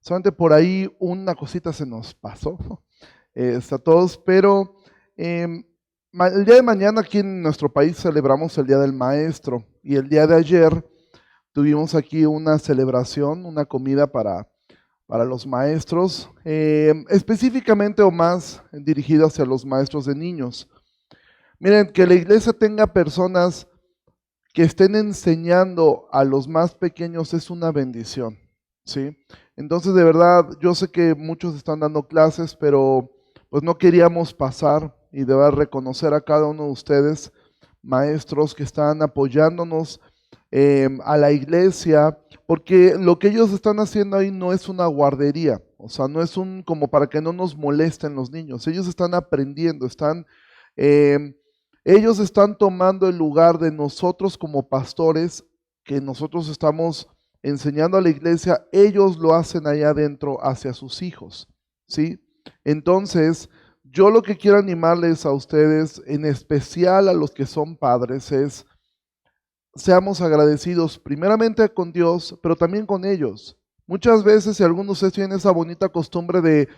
Solamente por ahí una cosita se nos pasó a todos, pero el día de mañana aquí en nuestro país celebramos el Día del Maestro y el día de ayer tuvimos aquí una celebración, una comida para los maestros, específicamente o más dirigida hacia los maestros de niños. Miren, que la iglesia tenga personas que estén enseñando a los más pequeños es una bendición, ¿sí? Entonces, de verdad, yo sé que muchos están dando clases, pero pues no queríamos pasar y de verdad reconocer a cada uno de ustedes, maestros que están apoyándonos a la iglesia, porque lo que ellos están haciendo ahí no es una guardería, o sea, no es un como para que no nos molesten los niños, ellos están aprendiendo, eh, ellos están tomando el lugar de nosotros como pastores, que nosotros estamos enseñando a la iglesia, ellos lo hacen allá adentro hacia sus hijos, ¿sí? Entonces, yo lo que quiero animarles a ustedes, en especial a los que son padres, es seamos agradecidos primeramente con Dios, pero también con ellos. Muchas veces, si algunos de ustedes tienen esa bonita costumbre de,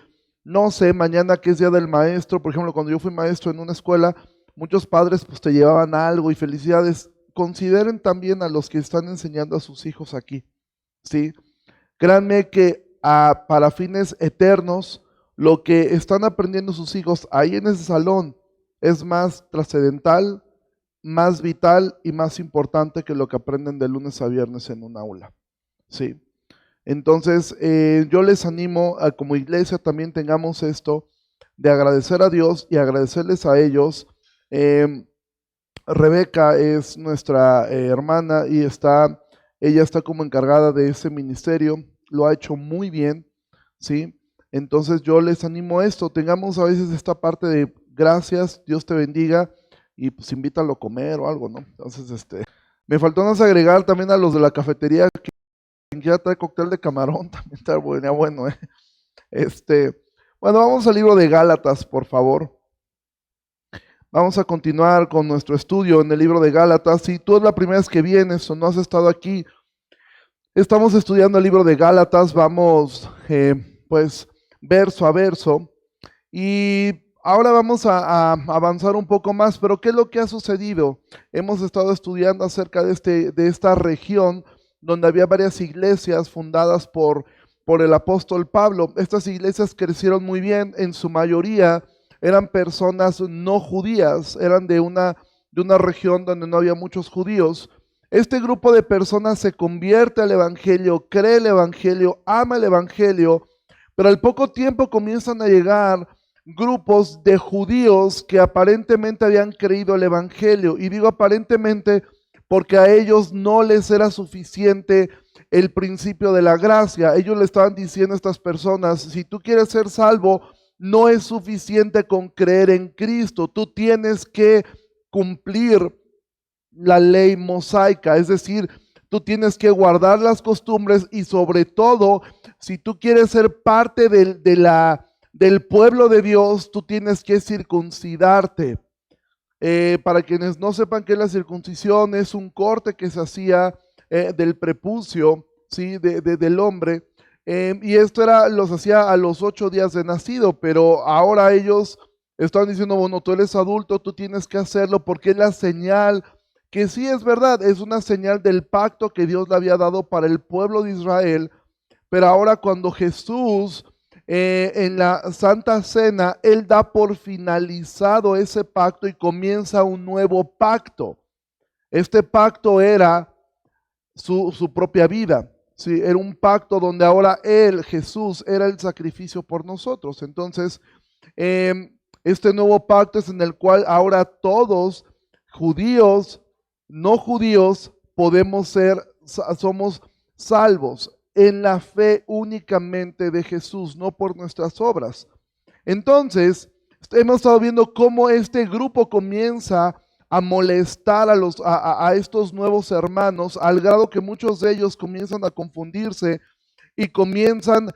no sé, mañana que es día del maestro, por ejemplo, cuando yo fui maestro en una escuela, muchos padres pues te llevaban algo y felicidades. Consideren también a los que están enseñando a sus hijos aquí, ¿sí? Créanme que para fines eternos, lo que están aprendiendo sus hijos ahí en ese salón es más trascendental, más vital y más importante que lo que aprenden de lunes a viernes en un aula, ¿sí? Entonces, yo les animo a como iglesia también tengamos esto de agradecer a Dios y agradecerles a ellos. Eh, Rebeca es nuestra hermana y ella está como encargada de ese ministerio, lo ha hecho muy bien, ¿sí? Entonces yo les animo a esto, tengamos a veces esta parte de gracias, Dios te bendiga y pues invítalo a comer o algo, ¿no? Entonces, me faltó más agregar también a los de la cafetería que ya trae cóctel de camarón, también está bueno, ¿eh? Bueno, vamos al libro de Gálatas, por favor. Vamos a continuar con nuestro estudio en el libro de Gálatas. Si tú es la primera vez que vienes o no has estado aquí, estamos estudiando el libro de Gálatas, vamos pues verso a verso y ahora vamos a avanzar un poco más, pero ¿qué es lo que ha sucedido? Hemos estado estudiando acerca de esta región donde había varias iglesias fundadas por el apóstol Pablo. Estas iglesias crecieron muy bien, en su mayoría eran personas no judías, eran de una región donde no había muchos judíos. Este grupo de personas se convierte al evangelio, cree el evangelio, ama el evangelio, pero al poco tiempo comienzan a llegar grupos de judíos que aparentemente habían creído el evangelio. Y digo aparentemente porque a ellos no les era suficiente el principio de la gracia. Ellos le estaban diciendo a estas personas, si tú quieres ser salvo, no es suficiente con creer en Cristo, tú tienes que cumplir la ley mosaica, es decir, tú tienes que guardar las costumbres y sobre todo, si tú quieres ser parte del pueblo de Dios, tú tienes que circuncidarte. Para quienes no sepan qué es la circuncisión, es un corte que se hacía del prepucio, ¿sí? Del hombre. Y esto los hacía a los 8 días de nacido, pero ahora ellos están diciendo, bueno, tú eres adulto, tú tienes que hacerlo porque es la señal, que sí es verdad, es una señal del pacto que Dios le había dado para el pueblo de Israel, pero ahora cuando Jesús en la Santa Cena, Él da por finalizado ese pacto y comienza un nuevo pacto. Este pacto era su propia vida. Sí, era un pacto donde ahora Él, Jesús, era el sacrificio por nosotros. Entonces, este nuevo pacto es en el cual ahora todos, judíos, no judíos, somos salvos en la fe únicamente de Jesús, no por nuestras obras. Entonces, hemos estado viendo cómo este grupo comienza a molestar a estos nuevos hermanos, al grado que muchos de ellos comienzan a confundirse y comienzan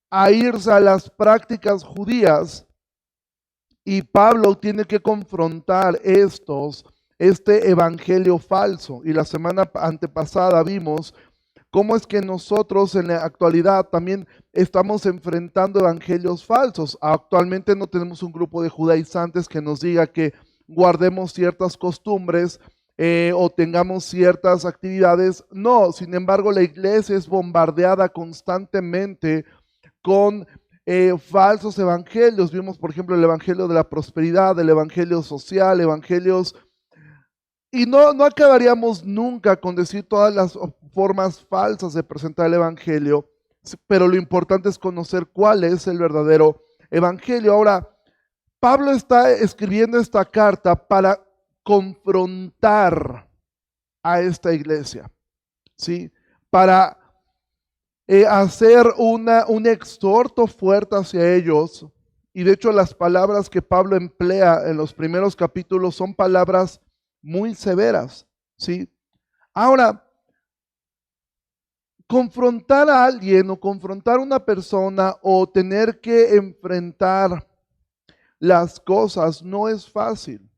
a irse a las prácticas judías. Y Pablo tiene que confrontar este evangelio falso. Y la semana antepasada vimos cómo es que nosotros en la actualidad también estamos enfrentando evangelios falsos. Actualmente no tenemos un grupo de judaizantes que nos diga que guardemos ciertas costumbres o tengamos ciertas actividades. No, sin embargo, la iglesia es bombardeada constantemente con falsos evangelios. Vimos, por ejemplo, el evangelio de la prosperidad, el evangelio social, evangelios. Y no acabaríamos nunca con decir todas las formas falsas de presentar el evangelio, pero lo importante es conocer cuál es el verdadero evangelio. Ahora, Pablo está escribiendo esta carta para confrontar a esta iglesia, ¿sí? Para hacer un exhorto fuerte hacia ellos. Y de hecho las palabras que Pablo emplea en los primeros capítulos son palabras muy severas, ¿sí? Ahora, confrontar a alguien o confrontar a una persona o tener que enfrentar las cosas no es fácil,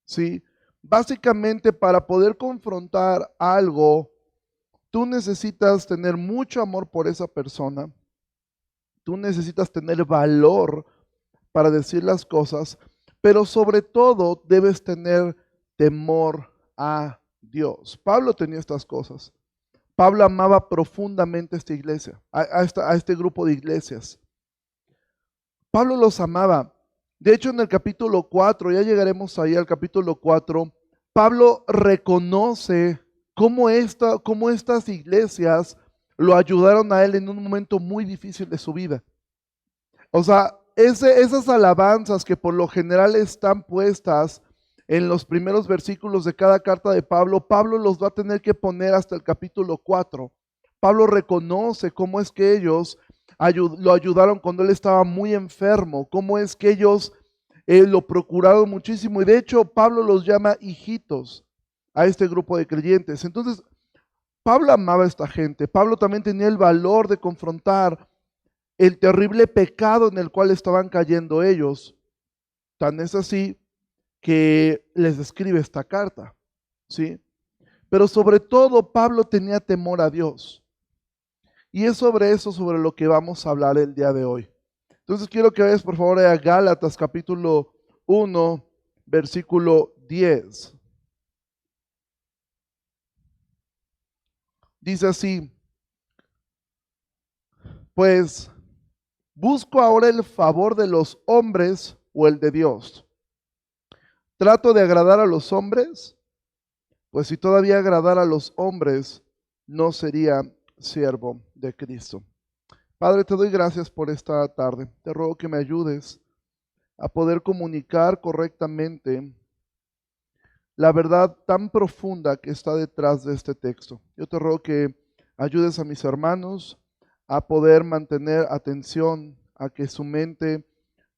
¿sí? Básicamente para poder confrontar algo, tú necesitas tener mucho amor por esa persona, tú necesitas tener valor para decir las cosas, pero sobre todo debes tener temor a Dios. Pablo tenía estas cosas. Pablo amaba profundamente esta iglesia, a este grupo de iglesias. Pablo los amaba. De hecho, en el capítulo 4, ya llegaremos ahí al capítulo 4, Pablo reconoce cómo estas iglesias lo ayudaron a él en un momento muy difícil de su vida. O sea, esas alabanzas que por lo general están puestas en los primeros versículos de cada carta de Pablo, Pablo los va a tener que poner hasta el capítulo 4. Pablo reconoce cómo es que ellos lo ayudaron cuando él estaba muy enfermo, cómo es que ellos lo procuraron muchísimo. Y de hecho, Pablo los llama hijitos a este grupo de creyentes. Entonces, Pablo amaba a esta gente. Pablo también tenía el valor de confrontar el terrible pecado en el cual estaban cayendo ellos. Tan es así que les escribe esta carta, ¿sí? Pero sobre todo Pablo tenía temor a Dios. Y es sobre eso, sobre lo que vamos a hablar el día de hoy. Entonces quiero que vayas por favor a Gálatas capítulo 1, versículo 10. Dice así: pues busco ahora el favor de los hombres o el de Dios. ¿Trato de agradar a los hombres? Pues si todavía agradara a los hombres, no sería siervo de Cristo. Padre, te doy gracias por esta tarde. Te ruego que me ayudes a poder comunicar correctamente la verdad tan profunda que está detrás de este texto. Yo te ruego que ayudes a mis hermanos a poder mantener atención, a que su mente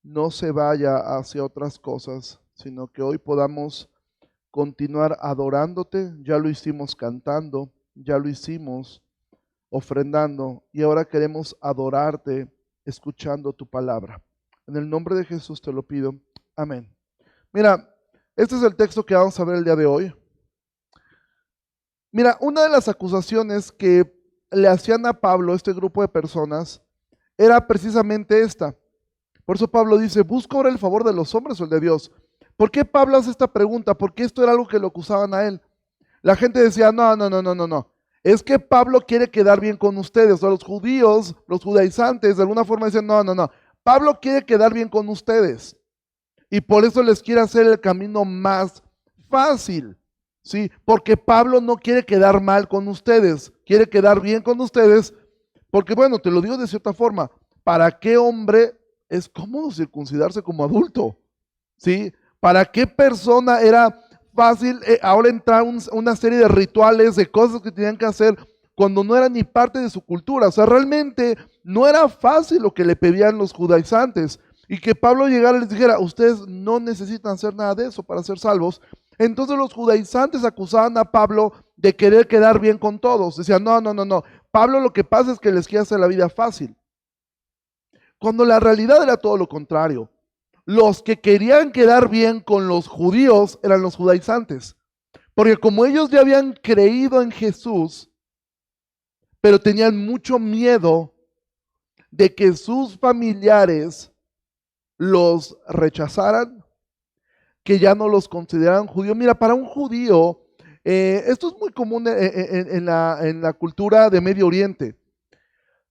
no se vaya hacia otras cosas, sino que hoy podamos continuar adorándote. Ya lo hicimos cantando, ya lo hicimos ofrendando y ahora queremos adorarte escuchando tu palabra. En el nombre de Jesús te lo pido. Amén. Mira, este es el texto que vamos a ver el día de hoy. Mira, una de las acusaciones que le hacían a Pablo, este grupo de personas, era precisamente esta. Por eso Pablo dice, busca ahora el favor de los hombres o el de Dios. ¿Por qué Pablo hace esta pregunta? Porque esto era algo que lo acusaban a él. La gente decía, no. Es que Pablo quiere quedar bien con ustedes. O sea, los judíos, los judaizantes, de alguna forma dicen, no. Pablo quiere quedar bien con ustedes. Y por eso les quiere hacer el camino más fácil, ¿sí? Porque Pablo no quiere quedar mal con ustedes, quiere quedar bien con ustedes, porque bueno, te lo digo de cierta forma, ¿para qué hombre es cómodo circuncidarse como adulto? ¿Sí? ¿Para qué persona era fácil ahora entrar una serie de rituales, de cosas que tenían que hacer cuando no era ni parte de su cultura? O sea, realmente no era fácil lo que le pedían los judaizantes. Y que Pablo llegara y les dijera, ustedes no necesitan hacer nada de eso para ser salvos. Entonces los judaizantes acusaban a Pablo de querer quedar bien con todos. Decían, no. Pablo lo que pasa es que les quiere hacer la vida fácil. Cuando la realidad era todo lo contrario. Los que querían quedar bien con los judíos eran los judaizantes. Porque como ellos ya habían creído en Jesús, pero tenían mucho miedo de que sus familiares los rechazaran, que ya no los consideraran judíos. Mira, para un judío, esto es muy común en la cultura de Medio Oriente.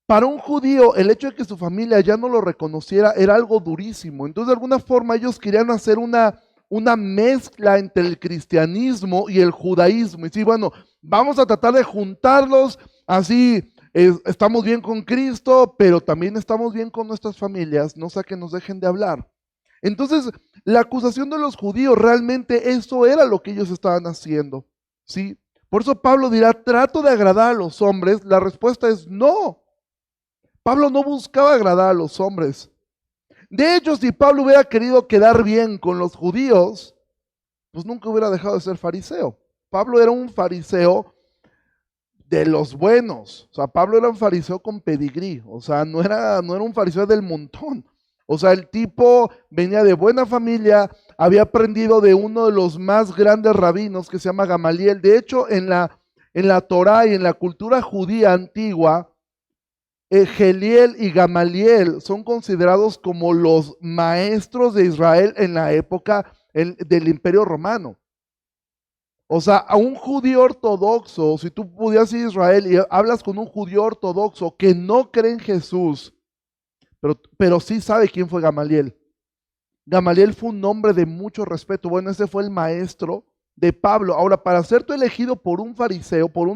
Para un judío, el hecho de que su familia ya no lo reconociera era algo durísimo. Entonces, de alguna forma, ellos querían hacer una mezcla entre el cristianismo y el judaísmo. Y sí, bueno, vamos a tratar de juntarlos, así estamos bien con Cristo, pero también estamos bien con nuestras familias, no sea que nos dejen de hablar. Entonces, la acusación de los judíos, realmente eso era lo que ellos estaban haciendo, ¿sí? Por eso Pablo dirá, trato de agradar a los hombres. La respuesta es no. Pablo no buscaba agradar a los hombres. De hecho, si Pablo hubiera querido quedar bien con los judíos, pues nunca hubiera dejado de ser fariseo. Pablo era un fariseo de los buenos. O sea, Pablo era un fariseo con pedigrí. O sea, no era un fariseo del montón. O sea, el tipo venía de buena familia, había aprendido de uno de los más grandes rabinos que se llama Gamaliel. De hecho, en la Torá y en la cultura judía antigua, Geliel y Gamaliel son considerados como los maestros de Israel en la época del Imperio Romano. O sea, a un judío ortodoxo, si tú pudieras ir a Israel y hablas con un judío ortodoxo que no cree en Jesús, pero sí sabe quién fue Gamaliel. Gamaliel fue un hombre de mucho respeto. Bueno, ese fue el maestro de Pablo. Ahora, para ser tú elegido por un fariseo, por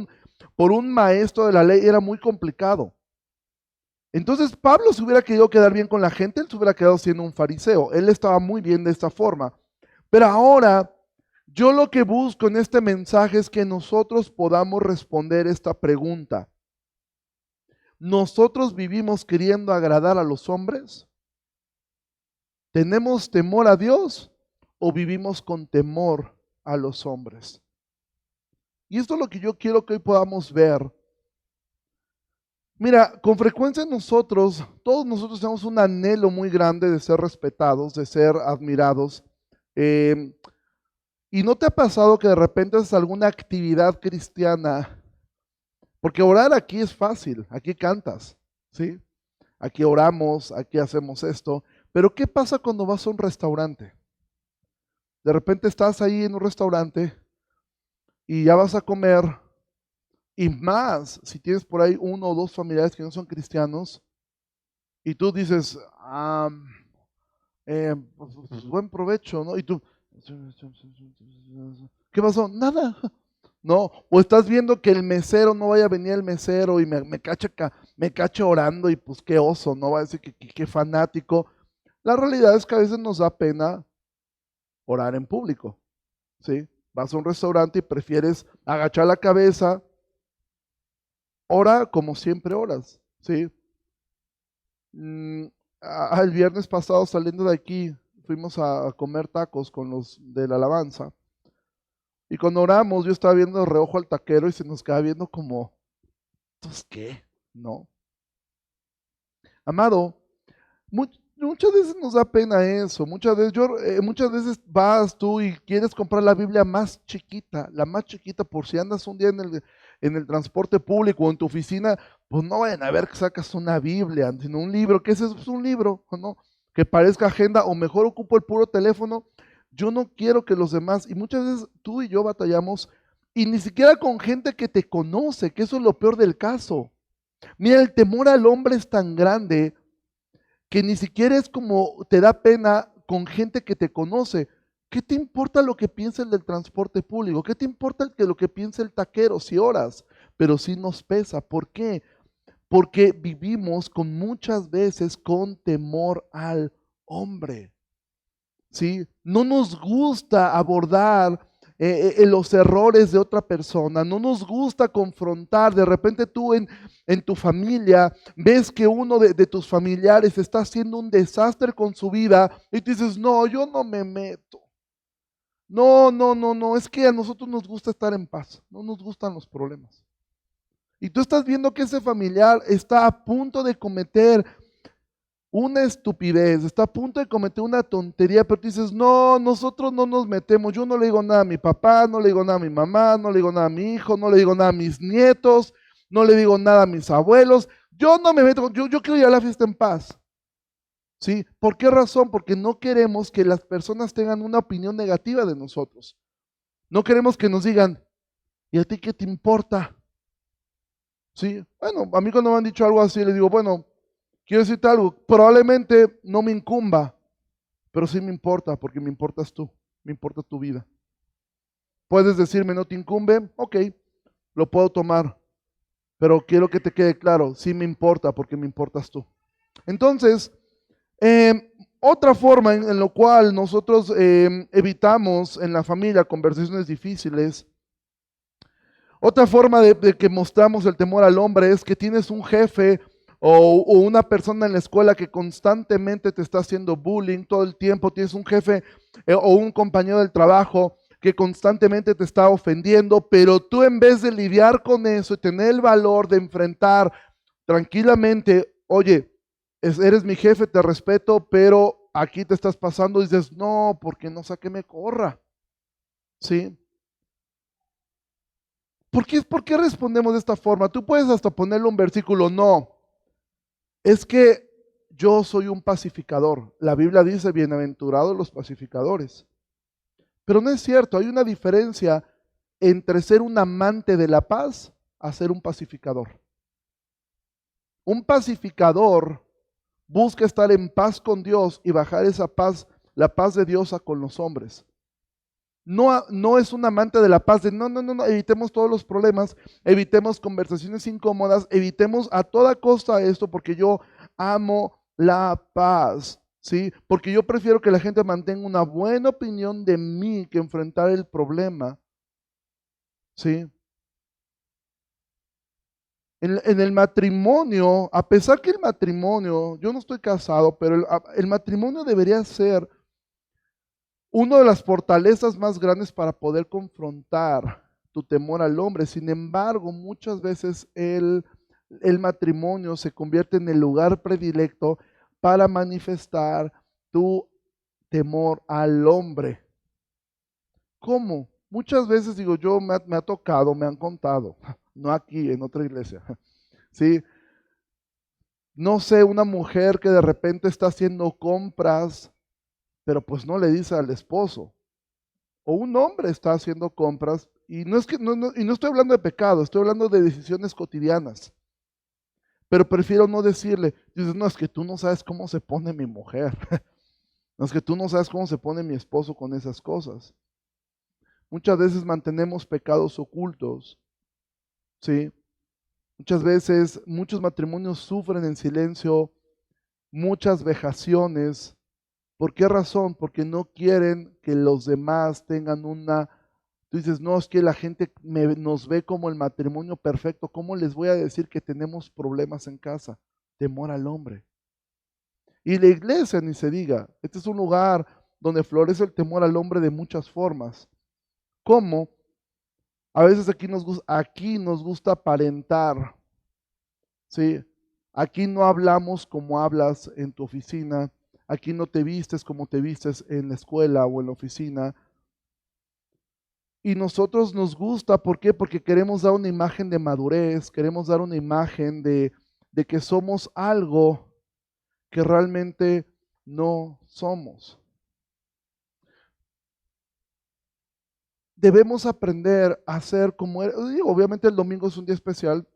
un maestro de la ley, era muy complicado. Entonces Pablo se hubiera querido quedar bien con la gente, él se hubiera quedado siendo un fariseo. Él estaba muy bien de esta forma. Pero ahora, yo lo que busco en este mensaje es que nosotros podamos responder esta pregunta. ¿Nosotros vivimos queriendo agradar a los hombres? ¿Tenemos temor a Dios o vivimos con temor a los hombres? Y esto es lo que yo quiero que hoy podamos ver. Mira, con frecuencia todos nosotros tenemos un anhelo muy grande de ser respetados, de ser admirados. ¿Y no te ha pasado que de repente haces alguna actividad cristiana? Porque orar aquí es fácil, aquí cantas, ¿sí? Aquí oramos, aquí hacemos esto. Pero ¿qué pasa cuando vas a un restaurante? De repente estás ahí en un restaurante y ya vas a comer. Y más, si tienes por ahí uno o dos familiares que no son cristianos, y tú dices, pues, buen provecho, ¿no? Y tú, ¿qué pasó? Nada, ¿no? O estás viendo que el mesero, no vaya a venir el mesero y me cacha orando y pues qué oso, ¿no? Va a decir que qué fanático. La realidad es que a veces nos da pena orar en público, ¿sí? Vas a un restaurante y prefieres agachar la cabeza. Ora como siempre oras, ¿sí? El viernes pasado saliendo de aquí, fuimos a comer tacos con los de la alabanza. Y cuando oramos, yo estaba viendo de reojo al taquero y se nos quedaba viendo como, ¿entonces qué? ¿No? Amado, muchas veces nos da pena eso. Muchas veces vas tú y quieres comprar la Biblia más chiquita, la más chiquita, por si andas un día en el transporte público o en tu oficina, pues no vayan a ver que sacas una Biblia, sino un libro. ¿Qué es eso? Es un libro, ¿no? Que parezca agenda, o mejor ocupo el puro teléfono. Yo no quiero que los demás, y muchas veces tú y yo batallamos, y ni siquiera con gente que te conoce, que eso es lo peor del caso. Mira, el temor al hombre es tan grande que ni siquiera es como te da pena con gente que te conoce. ¿Qué te importa lo que piensa el del transporte público? ¿Qué te importa lo que piensa el taquero si oras? Pero sí nos pesa. ¿Por qué? Porque vivimos muchas veces con temor al hombre. ¿Sí? No nos gusta abordar los errores de otra persona, no nos gusta confrontar. De repente tú en tu familia ves que uno de tus familiares está haciendo un desastre con su vida y tú dices, no, yo no me meto. No, no, no, no, es que a nosotros nos gusta estar en paz, no nos gustan los problemas. Y tú estás viendo que ese familiar está a punto de cometer una estupidez, está a punto de cometer una tontería, pero tú dices, no, nosotros no nos metemos. Yo no le digo nada a mi papá, no le digo nada a mi mamá, no le digo nada a mi hijo, no le digo nada a mis nietos. no le digo nada a mis abuelos, yo no me meto, yo quiero ir a la fiesta en paz. ¿Sí? ¿Por qué razón? Porque no queremos que las personas tengan una opinión negativa de nosotros. No queremos que nos digan, ¿y a ti qué te importa? ¿Sí? Bueno, a mí cuando me han dicho algo así, le digo, bueno, quiero decirte algo, probablemente no me incumba, pero sí me importa, porque me importas tú, me importa tu vida. Puedes decirme, no te incumbe, ok, lo puedo tomar, pero quiero que te quede claro, sí me importa, porque me importas tú. Entonces, otra forma en la cual nosotros evitamos en la familia conversaciones difíciles, otra forma de que mostramos el temor al hombre es que tienes un jefe o una persona en la escuela que constantemente te está haciendo bullying todo el tiempo, tienes un jefe o un compañero del trabajo que constantemente te está ofendiendo, pero tú en vez de lidiar con eso y tener el valor de enfrentar tranquilamente, oye, eres mi jefe, te respeto, pero aquí te estás pasando, y dices, no, porque no sé a qué me corra, ¿sí? ¿Por qué respondemos de esta forma? Tú puedes hasta ponerle un versículo, no, es que yo soy un pacificador. La Biblia dice, bienaventurados los pacificadores. Pero no es cierto, hay una diferencia entre ser un amante de la paz a ser un pacificador. Un pacificador busca estar en paz con Dios y bajar esa paz, la paz de Dios a con los hombres. No, no es un amante de la paz, de no, evitemos todos los problemas, evitemos conversaciones incómodas, evitemos a toda costa esto porque yo amo la paz, ¿sí? Porque yo prefiero que la gente mantenga una buena opinión de mí que enfrentar el problema, ¿sí? En el matrimonio, a pesar que el matrimonio, yo no estoy casado, pero el matrimonio debería ser una de las fortalezas más grandes para poder confrontar tu temor al hombre. Sin embargo, muchas veces el matrimonio se convierte en el lugar predilecto para manifestar tu temor al hombre. ¿Cómo? Muchas veces digo yo, me ha tocado, me han contado, no aquí, en otra iglesia, ¿sí? No sé, una mujer que de repente está haciendo compras, pero pues no le dice al esposo. O un hombre está haciendo compras, y no es que y no estoy hablando de pecado, estoy hablando de decisiones cotidianas. Pero prefiero no decirle, dices, no, es que tú no sabes cómo se pone mi mujer. No, es que tú no sabes cómo se pone mi esposo con esas cosas. Muchas veces mantenemos pecados ocultos, ¿sí? Muchas veces, muchos matrimonios sufren en silencio muchas vejaciones. ¿Por qué razón? Porque no quieren que los demás tengan una... Tú dices, no, es que la gente nos ve como el matrimonio perfecto. ¿Cómo les voy a decir que tenemos problemas en casa? Temor al hombre. Y la iglesia, ni se diga, este es un lugar donde florece el temor al hombre de muchas formas. ¿Cómo? A veces aquí nos gusta aparentar, ¿sí? Aquí no hablamos como hablas en tu oficina, aquí no te vistes como te vistes en la escuela o en la oficina. Y nosotros nos gusta, ¿por qué? Porque queremos dar una imagen de madurez, queremos dar una imagen de que somos algo que realmente no somos. Debemos aprender a ser como obviamente el domingo es un día especial,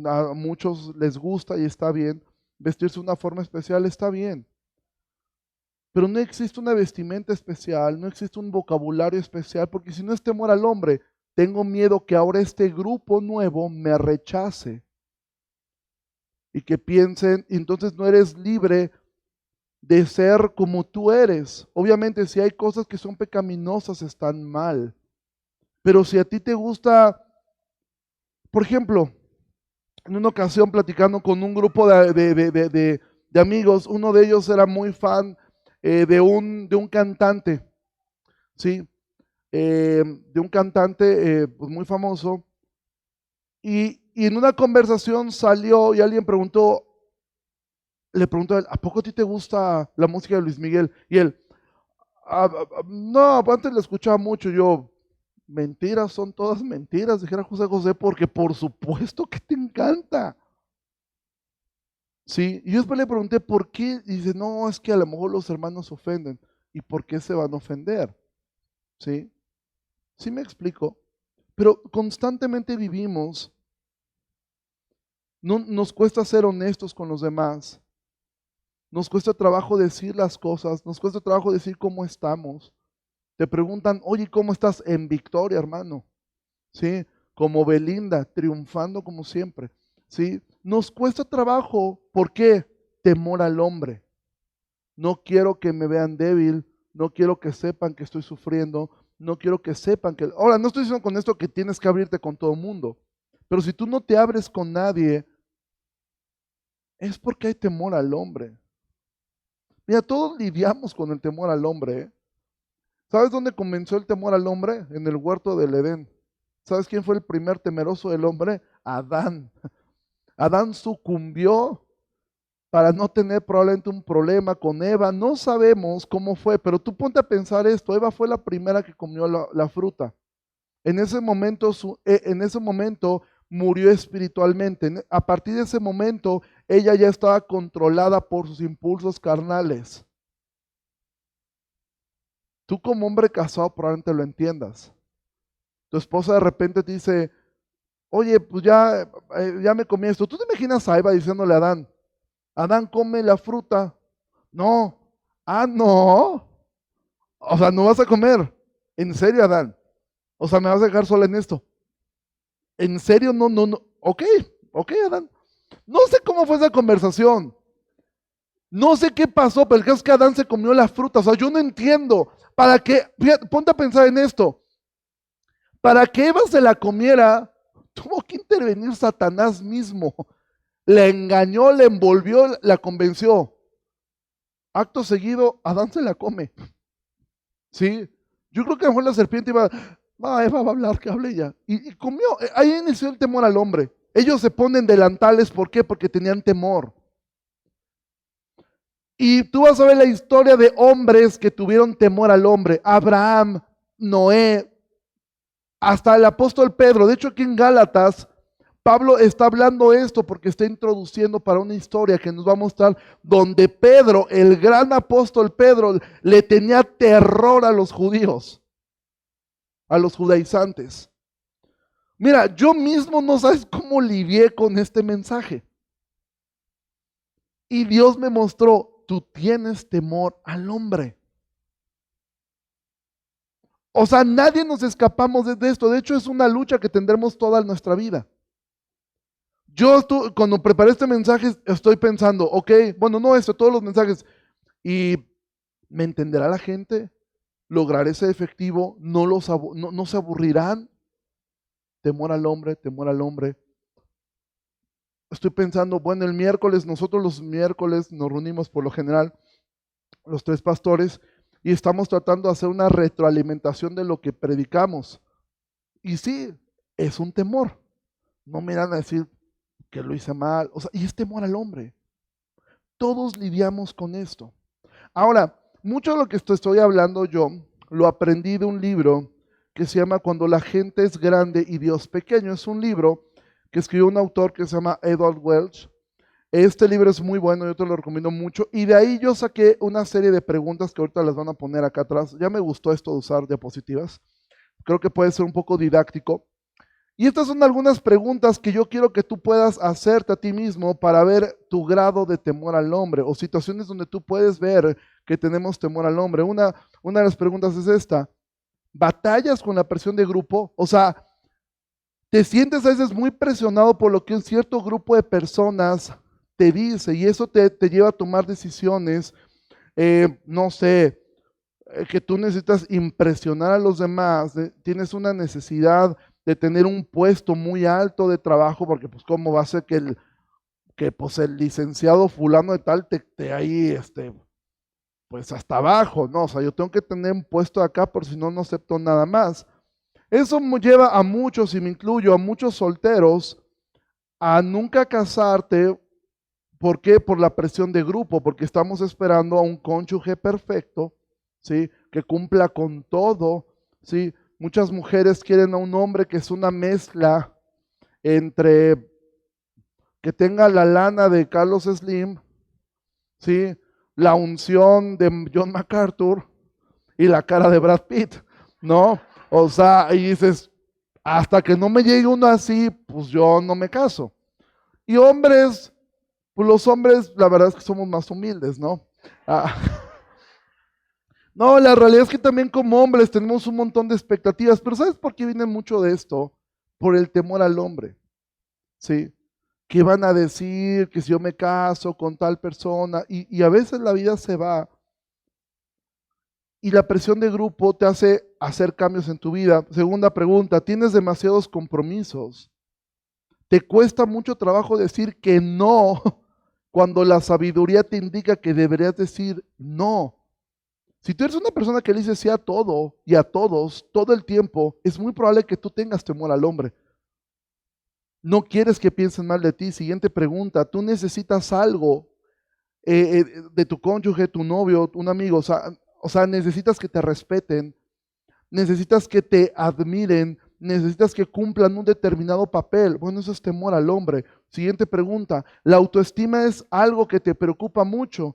a muchos les gusta y está bien, vestirse de una forma especial está bien, pero no existe una vestimenta especial, no existe un vocabulario especial, porque si no es temor al hombre, tengo miedo que ahora este grupo nuevo me rechace y que piensen, y entonces no eres libre de ser como tú eres. Obviamente si hay cosas que son pecaminosas están mal, pero si a ti te gusta, por ejemplo, en una ocasión platicando con un grupo de amigos, uno de ellos era muy fan de un cantante, ¿sí? De un cantante pues muy famoso. Y en una conversación salió y alguien le preguntó a él, ¿a poco a ti te gusta la música de Luis Miguel? Y él, no, antes la escuchaba mucho, yo, Mentiras son todas mentiras, dijera José José, porque por supuesto que te encanta. Sí, y yo después le pregunté por qué, y dice, no, es que a lo mejor los hermanos se ofenden. ¿Y por qué se van a ofender? ¿Sí? Sí me explico. Pero constantemente vivimos, no, nos cuesta ser honestos con los demás, nos cuesta trabajo decir las cosas, nos cuesta trabajo decir cómo estamos. Te preguntan, oye, ¿cómo estás? En victoria, hermano. ¿Sí? Como Belinda, triunfando como siempre. ¿Sí? Nos cuesta trabajo. ¿Por qué? Temor al hombre. No quiero que me vean débil, no quiero que sepan que estoy sufriendo, no quiero que sepan que... Ahora, no estoy diciendo con esto que tienes que abrirte con todo el mundo, pero si tú no te abres con nadie, es porque hay temor al hombre. Mira, todos lidiamos con el temor al hombre, ¿eh? ¿Sabes dónde comenzó el temor al hombre? En el huerto del Edén. ¿Sabes quién fue el primer temeroso del hombre? Adán. Adán sucumbió para no tener probablemente un problema con Eva. No sabemos cómo fue, pero tú ponte a pensar esto. Eva fue la primera que comió la fruta. En ese momento, en ese momento murió espiritualmente. A partir de ese momento, ella ya estaba controlada por sus impulsos carnales. Tú como hombre casado probablemente lo entiendas. Tu esposa de repente te dice, oye, pues ya me comí esto. ¿Tú te imaginas a Eva diciéndole a Adán, Adán, come la fruta? No. Ah, no. O sea, no vas a comer. ¿En serio, Adán? O sea, me vas a dejar sola en esto. ¿En serio? No, no, no. Ok, ok, Adán. No sé cómo fue esa conversación. No sé qué pasó, pero el caso es que Adán se comió la fruta. O sea, yo no entiendo. ¿Para qué? Fíjate, ponte a pensar en esto. Para que Eva se la comiera, tuvo que intervenir Satanás mismo. Le engañó, le envolvió, la convenció. Acto seguido, Adán se la come. ¿Sí? Yo creo que a lo mejor la serpiente iba, no, Eva va a hablar, que hable ella. Y comió. Ahí inició el temor al hombre. Ellos se ponen delantales, ¿por qué? Porque tenían temor. Y tú vas a ver la historia de hombres que tuvieron temor al hombre. Abraham, Noé, hasta el apóstol Pedro. De hecho, aquí en Gálatas, Pablo está hablando esto porque está introduciendo para una historia que nos va a mostrar donde Pedro, el gran apóstol Pedro, le tenía terror a los judíos, a los judaizantes. Mira, yo mismo no sabes cómo lidié con este mensaje. Y Dios me mostró, tú tienes temor al hombre. O sea, nadie nos escapamos de esto. De hecho, es una lucha que tendremos toda nuestra vida. Cuando preparé este mensaje, estoy pensando, ok, bueno, no esto, todos los mensajes. ¿Y me entenderá la gente? ¿Lograré ese efectivo? ¿No se aburrirán? Temor al hombre, temor al hombre. Estoy pensando, bueno, nosotros los miércoles nos reunimos por lo general, los tres pastores, y estamos tratando de hacer una retroalimentación de lo que predicamos. Y sí, es un temor. No me irán a decir que lo hice mal. O sea, y es temor al hombre. Todos lidiamos con esto. Ahora, mucho de lo que estoy hablando yo, lo aprendí de un libro que se llama Cuando la gente es grande y Dios pequeño. Es un libro que escribió un autor que se llama Edward Welch. Este libro es muy bueno, yo te lo recomiendo mucho. Y de ahí yo saqué una serie de preguntas que ahorita las van a poner acá atrás. Ya me gustó esto de usar diapositivas. Creo que puede ser un poco didáctico. Y estas son algunas preguntas que yo quiero que tú puedas hacerte a ti mismo para ver tu grado de temor al hombre o situaciones donde tú puedes ver que tenemos temor al hombre. Una de las preguntas es esta: ¿batallas con la presión de grupo? O sea, te sientes a veces muy presionado por lo que un cierto grupo de personas te dice y eso te lleva a tomar decisiones, no sé, que tú necesitas impresionar a los demás, tienes una necesidad de tener un puesto muy alto de trabajo, porque pues cómo va a ser que pues el licenciado fulano de tal te ahí, pues hasta abajo, ¿no? O sea, yo tengo que tener un puesto acá, por si no, no acepto nada más. Eso lleva a muchos, y me incluyo, a muchos solteros, a nunca casarte. ¿Por qué? Por la presión de grupo, porque estamos esperando a un cónyuge perfecto, ¿sí? Que cumpla con todo, ¿sí? Muchas mujeres quieren a un hombre que es una mezcla entre que tenga la lana de Carlos Slim, ¿sí? La unción de John MacArthur y la cara de Brad Pitt, ¿no? O sea, y dices, hasta que no me llegue uno así, pues yo no me caso. Y hombres, pues los hombres, la verdad es que somos más humildes, ¿no? Ah, no, la realidad es que también como hombres tenemos un montón de expectativas, pero ¿sabes por qué viene mucho de esto? Por el temor al hombre, ¿sí? ¿Qué van a decir? Que si yo me caso con tal persona, y a veces la vida se va y la presión de grupo te hace hacer cambios en tu vida. Segunda pregunta, ¿tienes demasiados compromisos? ¿Te cuesta mucho trabajo decir que no cuando la sabiduría te indica que deberías decir no? Si tú eres una persona que le dice sí a todo y a todos todo el tiempo, es muy probable que tú tengas temor al hombre. No quieres que piensen mal de ti. Siguiente pregunta, ¿tú necesitas algo de tu cónyuge, tu novio, un amigo? O sea, necesitas que te respeten, necesitas que te admiren, necesitas que cumplan un determinado papel. Bueno, eso es temor al hombre. Siguiente pregunta, ¿la autoestima es algo que te preocupa mucho?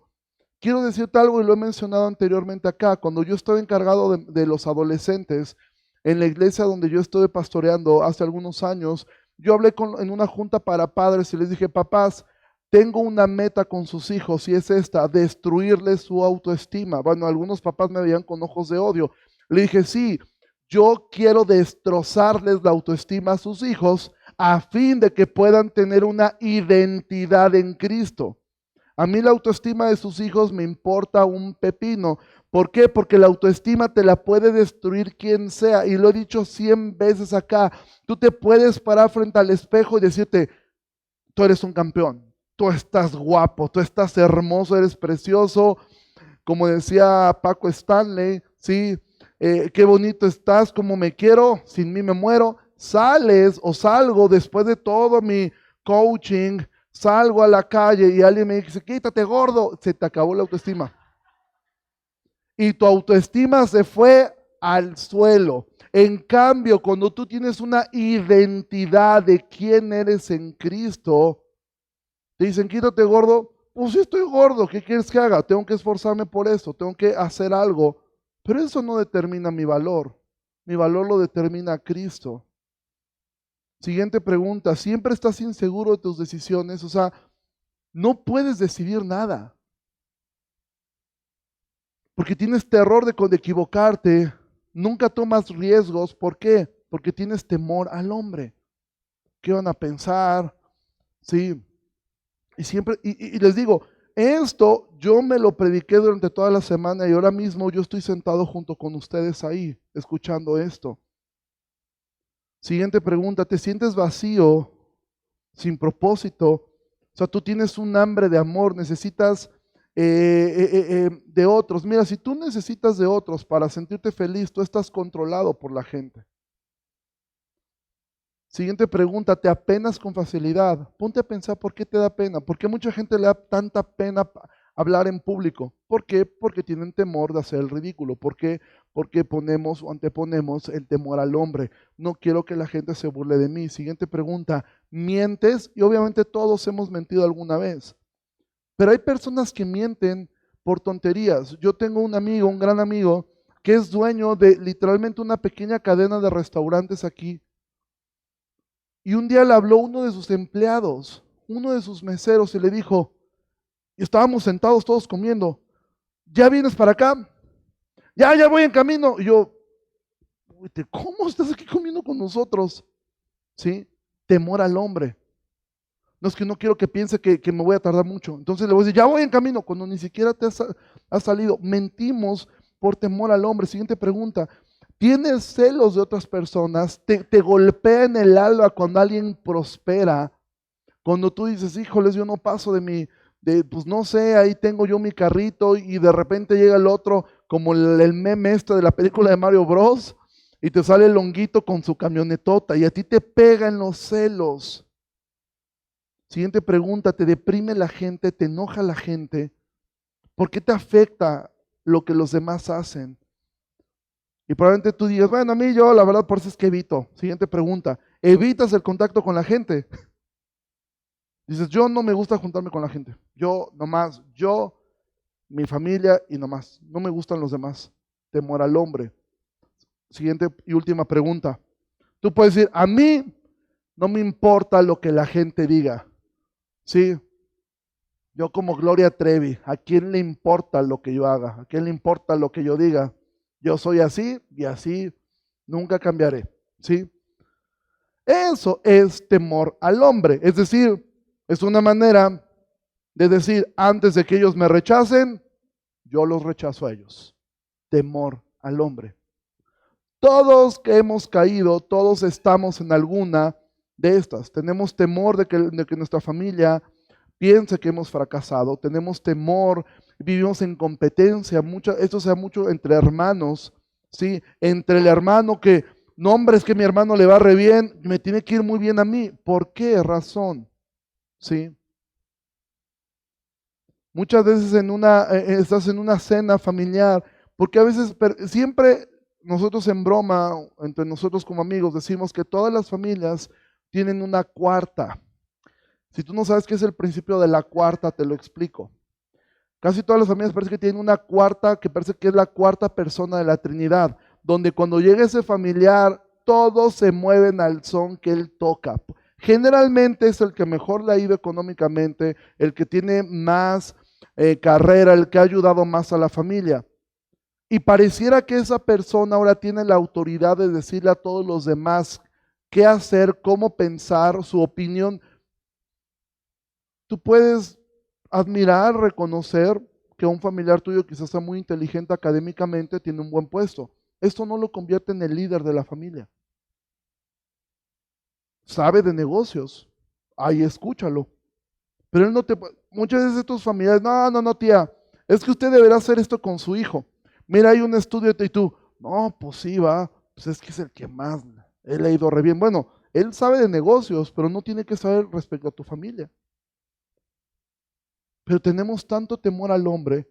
Quiero decirte algo y lo he mencionado anteriormente acá. Cuando yo estaba encargado de los adolescentes en la iglesia donde yo estuve pastoreando hace algunos años, yo hablé en una junta para padres y les dije, papás, tengo una meta con sus hijos y es esta, destruirles su autoestima. Bueno, algunos papás me veían con ojos de odio. Le dije, sí, yo quiero destrozarles la autoestima a sus hijos a fin de que puedan tener una identidad en Cristo. A mí la autoestima de sus hijos me importa un pepino. ¿Por qué? Porque la autoestima te la puede destruir quien sea. Y lo he dicho 100 veces acá. Tú te puedes parar frente al espejo y decirte, tú eres un campeón, tú estás guapo, tú estás hermoso, eres precioso. Como decía Paco Stanley, ¿sí? Qué bonito estás, como me quiero, sin mí me muero. Sales o salgo después de todo mi coaching, salgo a la calle y alguien me dice, quítate gordo, se te acabó la autoestima. Y tu autoestima se fue al suelo. En cambio, cuando tú tienes una identidad de quién eres en Cristo, te dicen, quítate gordo, pues sí estoy gordo, ¿qué quieres que haga? Tengo que esforzarme por eso, tengo que hacer algo, pero eso no determina mi valor lo determina Cristo. Siguiente pregunta, ¿siempre estás inseguro de tus decisiones? O sea, no puedes decidir nada, porque tienes terror de equivocarte, nunca tomas riesgos, ¿por qué? Porque tienes temor al hombre. ¿Qué van a pensar? Sí. Y siempre, y les digo, esto yo me lo prediqué durante toda la semana y ahora mismo yo estoy sentado junto con ustedes ahí, escuchando esto. Siguiente pregunta, ¿te sientes vacío, sin propósito? O sea, tú tienes un hambre de amor, necesitas de otros. Mira, si tú necesitas de otros para sentirte feliz, tú estás controlado por la gente. Siguiente pregunta, ¿te apenas con facilidad? Ponte a pensar por qué te da pena, por qué mucha gente le da tanta pena hablar en público. ¿Por qué? Porque tienen temor de hacer el ridículo. ¿Por qué? Porque ponemos o anteponemos el temor al hombre. No quiero que la gente se burle de mí. Siguiente pregunta, ¿mientes? Y obviamente todos hemos mentido alguna vez, pero hay personas que mienten por tonterías. Yo tengo un amigo, un gran amigo, que es dueño de literalmente una pequeña cadena de restaurantes aquí. Y un día le habló uno de sus empleados, uno de sus meseros, y le dijo, y estábamos sentados todos comiendo, ¿ya vienes para acá? Ya voy en camino. Y yo, ¿cómo estás aquí comiendo con nosotros? ¿Sí? Temor al hombre. No es que no quiero que piense que me voy a tardar mucho. Entonces le voy a decir, ya voy en camino, cuando ni siquiera te has salido. Mentimos por temor al hombre. Siguiente pregunta. ¿Tienes celos de otras personas? ¿Te golpea en el alma cuando alguien prospera? Cuando tú dices, híjoles, yo no paso pues no sé, ahí tengo yo mi carrito y de repente llega el otro, como el meme este de la película de Mario Bros, y te sale el honguito con su camionetota y a ti te pegan los celos. Siguiente pregunta, ¿te deprime la gente? ¿Te enoja la gente? ¿Por qué te afecta lo que los demás hacen? Y probablemente tú digas, bueno, a mí yo la verdad por eso es que evito. Siguiente pregunta, ¿evitas el contacto con la gente? Dices, yo no me gusta juntarme con la gente. Yo nomás, yo, mi familia y nomás. No me gustan los demás. Temor al hombre. Siguiente y última pregunta. Tú puedes decir, a mí no me importa lo que la gente diga. Sí, yo como Gloria Trevi, ¿a quién le importa lo que yo haga? ¿A quién le importa lo que yo diga? Yo soy así y así nunca cambiaré. ¿Sí? Eso es temor al hombre. Es decir, es una manera de decir, antes de que ellos me rechacen, yo los rechazo a ellos. Temor al hombre. Todos que hemos caído, todos estamos en alguna de estas. Tenemos temor de que nuestra familia piense que hemos fracasado. Tenemos temor, vivimos en competencia. Esto se da mucho entre hermanos, ¿sí? Entre el hermano que, no hombre, es que mi hermano le va re bien, me tiene que ir muy bien a mí. ¿Por qué razón? ¿Sí? Muchas veces estás en una cena familiar, porque a veces siempre nosotros en broma, entre nosotros como amigos, decimos que todas las familias tienen una cuarta. Si tú no sabes qué es el principio de la cuarta, te lo explico. Casi todas las familias parece que tienen una cuarta, que parece que es la cuarta persona de la Trinidad, donde cuando llega ese familiar, todos se mueven al son que él toca. Generalmente es el que mejor le ha ido económicamente, el que tiene más carrera, el que ha ayudado más a la familia. Y pareciera que esa persona ahora tiene la autoridad de decirle a todos los demás qué hacer, cómo pensar, su opinión. Tú puedes admirar, reconocer que un familiar tuyo quizás sea muy inteligente académicamente, tiene un buen puesto. Esto no lo convierte en el líder de la familia. Sabe de negocios, ahí escúchalo. Pero él no te... Muchas veces tus familiares, no, tía, es que usted deberá hacer esto con su hijo. Mira, hay un estudio y tú, no, pues sí, va, pues es que es el que más, él ha ido re bien. Bueno, él sabe de negocios, pero no tiene que saber respecto a tu familia. Pero tenemos tanto temor al hombre,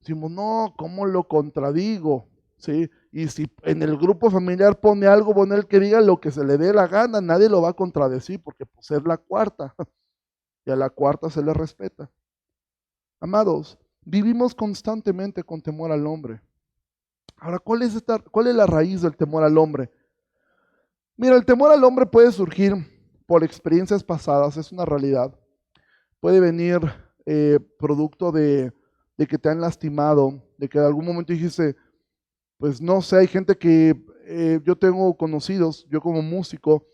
decimos, no, ¿cómo lo contradigo? ¿Sí? Y si en el grupo familiar pone algo, pone el que diga lo que se le dé la gana, nadie lo va a contradecir porque pues es la cuarta. Y a la cuarta se le respeta. Amados, vivimos constantemente con temor al hombre. Ahora, ¿cuál es la raíz del temor al hombre? Mira, el temor al hombre puede surgir por experiencias pasadas, es una realidad. Puede venir producto de que te han lastimado, de que en algún momento dijiste, pues no sé, hay gente que yo tengo conocidos, yo como músico,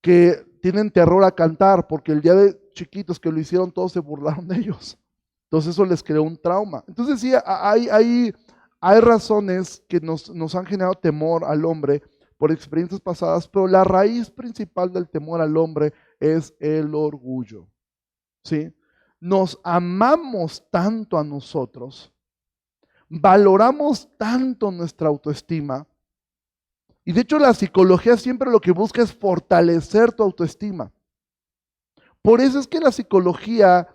que tienen terror a cantar porque el día de chiquitos que lo hicieron todos se burlaron de ellos. Entonces eso les creó un trauma. Entonces sí, hay razones que nos han generado temor al hombre por experiencias pasadas, pero la raíz principal del temor al hombre es el orgullo. ¿Sí? Nos amamos tanto a nosotros, valoramos tanto nuestra autoestima, y de hecho la psicología siempre lo que busca es fortalecer tu autoestima. Por eso es que la psicología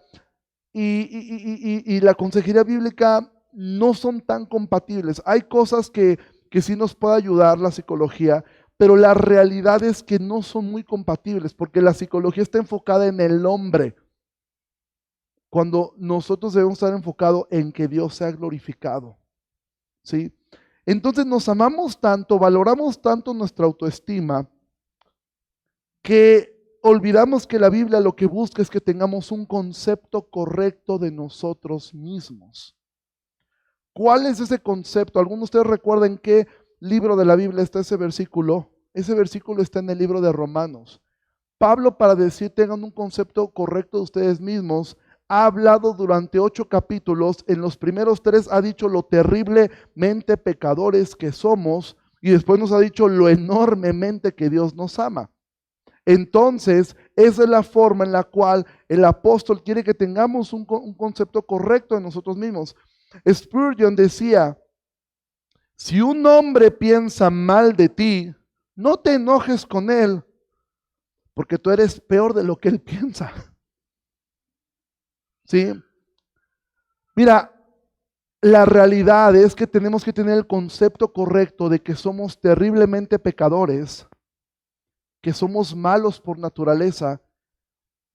y la consejería bíblica no son tan compatibles. Hay cosas que sí nos puede ayudar la psicología, pero la realidad es que no son muy compatibles, porque la psicología está enfocada en el hombre, cuando nosotros debemos estar enfocados en que Dios sea glorificado. ¿Sí? Entonces nos amamos tanto, valoramos tanto nuestra autoestima, que olvidamos que la Biblia lo que busca es que tengamos un concepto correcto de nosotros mismos. ¿Cuál es ese concepto? ¿Alguno de ustedes recuerda en qué libro de la Biblia está ese versículo? Ese versículo está en el libro de Romanos. Pablo, para decir tengan un concepto correcto de ustedes mismos, ha hablado durante 8 capítulos. En los primeros 3 ha dicho lo terriblemente pecadores que somos, y después nos ha dicho lo enormemente que Dios nos ama. Entonces, esa es la forma en la cual el apóstol quiere que tengamos un concepto correcto de nosotros mismos. Spurgeon decía, si un hombre piensa mal de ti, no te enojes con él, porque tú eres peor de lo que él piensa. ¿Sí? Mira, La realidad es que tenemos que tener el concepto correcto de que somos terriblemente pecadores, que somos malos por naturaleza,